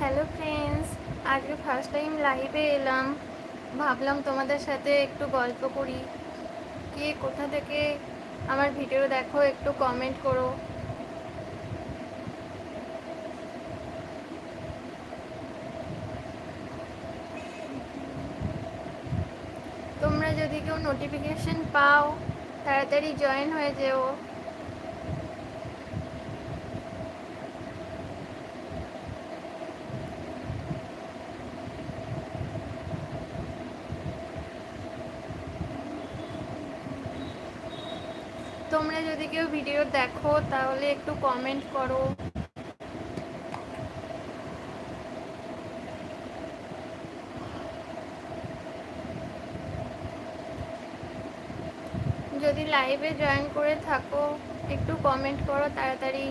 Hello friends, আজকে first time লাইভে এলাম। ভাবলাম তোমাদের সাথে একটু গল্প করি। কে কোথা থেকে আমার ভিডিও দেখো একটু কমেন্ট করো। তোমরা যদি কেউ নোটিফিকেশন পাও তাড়াতাড়ি জয়েন হয়ে যেও। তোমরা যদি কেউ ভিডিও দেখো তাহলে একটু কমেন্ট করো। যদি লাইভে জয়েন করে থাকো একটু কমেন্ট করো তাড়াতাড়ি।